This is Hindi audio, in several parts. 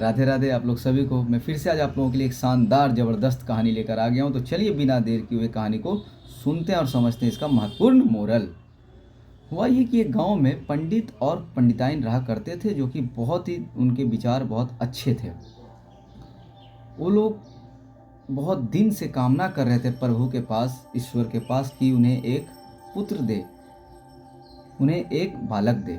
राधे राधे आप लोग सभी को। मैं फिर से आज आप लोगों के लिए एक शानदार ज़बरदस्त कहानी लेकर आ गया हूँ। तो चलिए बिना देर किए हुए कहानी को सुनते हैं और समझते हैं इसका महत्वपूर्ण मोरल। हुआ ये कि एक गांव में पंडित और पंडिताइन रहा करते थे, जो कि बहुत ही उनके विचार बहुत अच्छे थे। वो लोग बहुत दिन से कामना कर रहे थे प्रभु के पास, ईश्वर के पास, कि उन्हें एक पुत्र दे, उन्हें एक बालक दे।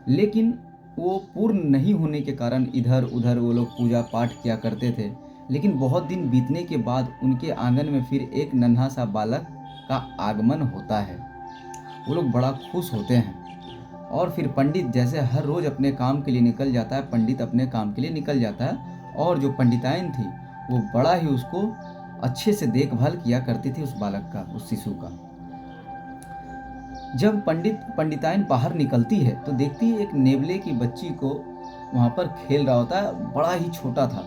लेकिन वो पूर्ण नहीं होने के कारण इधर उधर वो लोग पूजा पाठ किया करते थे। लेकिन बहुत दिन बीतने के बाद उनके आंगन में फिर एक नन्हा सा बालक का आगमन होता है। वो लोग बड़ा खुश होते हैं। और फिर पंडित जैसे हर रोज़ अपने काम के लिए निकल जाता है, पंडित अपने काम के लिए निकल जाता है, और जो पंडिताइन थी वो बड़ा ही उसको अच्छे से देखभाल किया करती थी, उस बालक का, उस शिशु का। जब पंडिताइन बाहर निकलती है तो देखती है एक नेवले की बच्ची को वहाँ पर खेल रहा होता है, बड़ा ही छोटा था।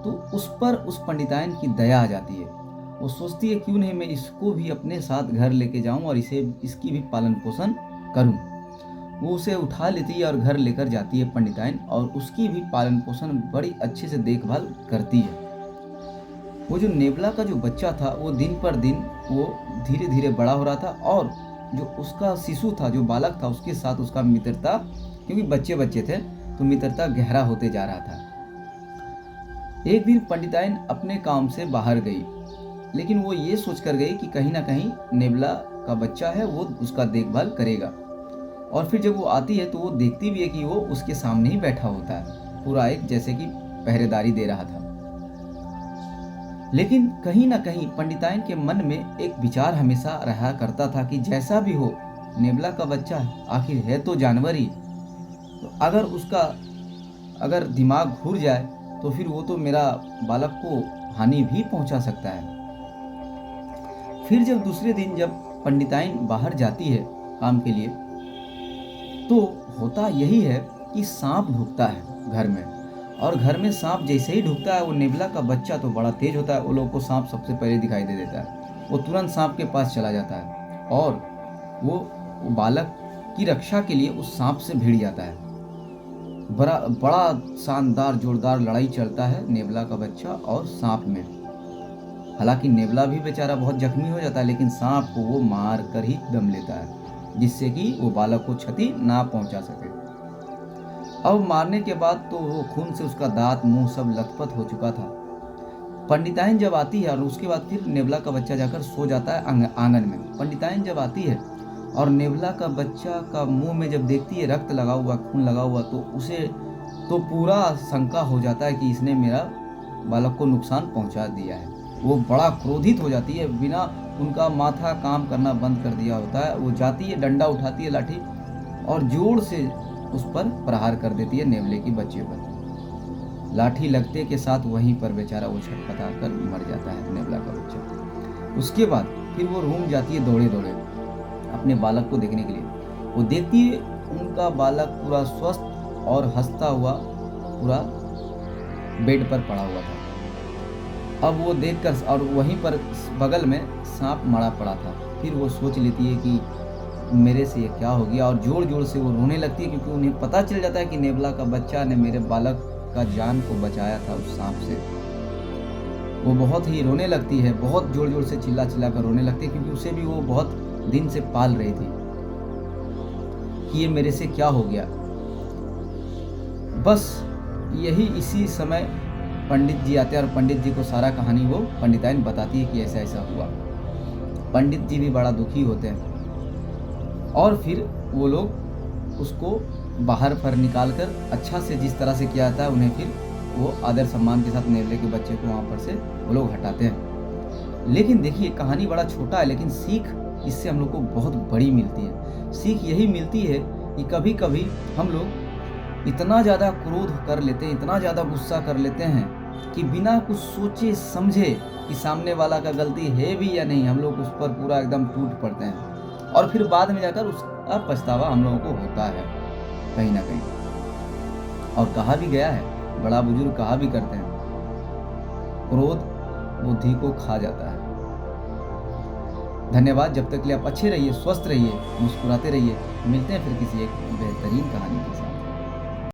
तो उस पर उस पंडिताइन की दया आ जाती है। वो सोचती है क्यों नहीं मैं इसको भी अपने साथ घर लेके जाऊं और इसकी भी पालन पोषण करूं। वो उसे उठा लेती है और घर लेकर जाती है पंडिताइन, और उसकी भी पालन पोषण बड़ी अच्छे से देखभाल करती है। वो जो नेवला का जो बच्चा था वो दिन पर दिन वो धीरे धीरे बड़ा हो रहा था, और जो उसका शिशु था, जो बालक था, उसके साथ उसका मित्रता, क्योंकि बच्चे बच्चे थे तो मित्रता गहरा होते जा रहा था। एक दिन पंडिताइन अपने काम से बाहर गई, लेकिन वो ये सोच कर गई कि कहीं ना कहीं नेवला का बच्चा है, वो उसका देखभाल करेगा। और फिर जब वो आती है तो वो देखती भी है कि वो उसके सामने ही बैठा होता है, पूरा एक जैसे कि पहरेदारी दे रहा था। लेकिन कहीं ना कहीं पंडिताइन के मन में एक विचार हमेशा रहा करता था कि जैसा भी हो, नेवला का बच्चा आखिर है तो जानवर ही, तो अगर दिमाग घूर जाए तो फिर वो तो मेरा बालक को हानि भी पहुंचा सकता है। फिर जब दूसरे दिन जब पंडिताइन बाहर जाती है काम के लिए, तो होता यही है कि सांप ढुकता है घर में। और घर में सांप जैसे ही ढुकता है, वो नेवला का बच्चा तो बड़ा तेज होता है, वो लोग को सांप सबसे पहले दिखाई दे देता है। वो तुरंत सांप के पास चला जाता है और वो बालक की रक्षा के लिए उस सांप से भिड़ जाता है। बड़ा शानदार जोरदार लड़ाई चलता है नेवला का बच्चा और सांप में। हालांकि नेवला भी बेचारा बहुत जख्मी हो जाता है, लेकिन सांप को वो मार कर ही दम लेता है, जिससे कि वो बालक को क्षति ना पहुंचा सके। अब मारने के बाद तो वो खून से उसका दांत मुंह सब लथपथ हो चुका था। पंडिताइन जब आती है और उसके बाद फिर नेवला का बच्चा जाकर सो जाता है आंगन में। पंडिताइन जब आती है और नेवला का बच्चा का मुंह में जब देखती है रक्त लगा हुआ, खून लगा हुआ, तो उसे तो पूरा शंका हो जाता है कि इसने मेरा बालक को नुकसान पहुंचा दिया है। वो बड़ा क्रोधित हो जाती है, बिना उनका माथा काम करना बंद कर दिया होता है। वो जाती है, डंडा उठाती है, लाठी, और जोर से उस पर प्रहार कर देती है नेवले की बच्चे पर। लाठी लगते के साथ वहीं पर बेचारा वो छटपटा कर मर जाता है नेवला का बच्चा। उसके बाद फिर वो रूम जाती है दौड़े दौड़े अपने बालक को देखने के लिए। वो देखती है उनका बालक पूरा स्वस्थ और हंसता हुआ पूरा बेड पर पड़ा हुआ था। अब वो देखकर, और वहीं पर बगल में सांप मरा पड़ा था। फिर वो सोच लेती है कि मेरे से ये क्या हो गया, और जोर जोर से वो रोने लगती है, क्योंकि उन्हें पता चल जाता है कि नेवला का बच्चा ने मेरे बालक का जान को बचाया था उस सांप से। वो बहुत ही रोने लगती है, बहुत जोर जोर से चिल्ला चिल्ला कर रोने लगती है, क्योंकि उसे भी वो बहुत दिन से पाल रही थी कि ये मेरे से क्या हो गया। बस इसी समय पंडित जी आते हैं, और पंडित जी को सारा कहानी वो पंडिताइन बताती है कि ऐसा ऐसा हुआ। पंडित जी भी बड़ा दुखी होते हैं, और फिर वो लोग उसको बाहर पर निकाल कर अच्छा से जिस तरह से किया जाता है, उन्हें फिर वो आदर सम्मान के साथ नेवले के बच्चे को वहाँ पर से वो लोग हटाते हैं। लेकिन देखिए, कहानी बड़ा छोटा है, लेकिन सीख इससे हम लोग को बहुत बड़ी मिलती है। सीख यही मिलती है कि कभी कभी हम लोग इतना ज़्यादा क्रोध कर लेते हैं, इतना ज़्यादा गुस्सा कर लेते हैं कि बिना कुछ सोचे समझे कि सामने वाला का गलती है भी या नहीं, हम लोग उस पर पूरा एकदम टूट पड़ते हैं, और फिर बाद में जाकर उसका पछतावा हम लोगों को होता है कहीं ना कहीं। और कहा भी गया है, बड़ा बुजुर्ग कहा भी करते हैं, क्रोध बुद्धि को खा जाता है। धन्यवाद। जब तक के लिए आप अच्छे रहिए, स्वस्थ रहिए, मुस्कुराते रहिए। मिलते हैं फिर किसी एक बेहतरीन कहानी के साथ।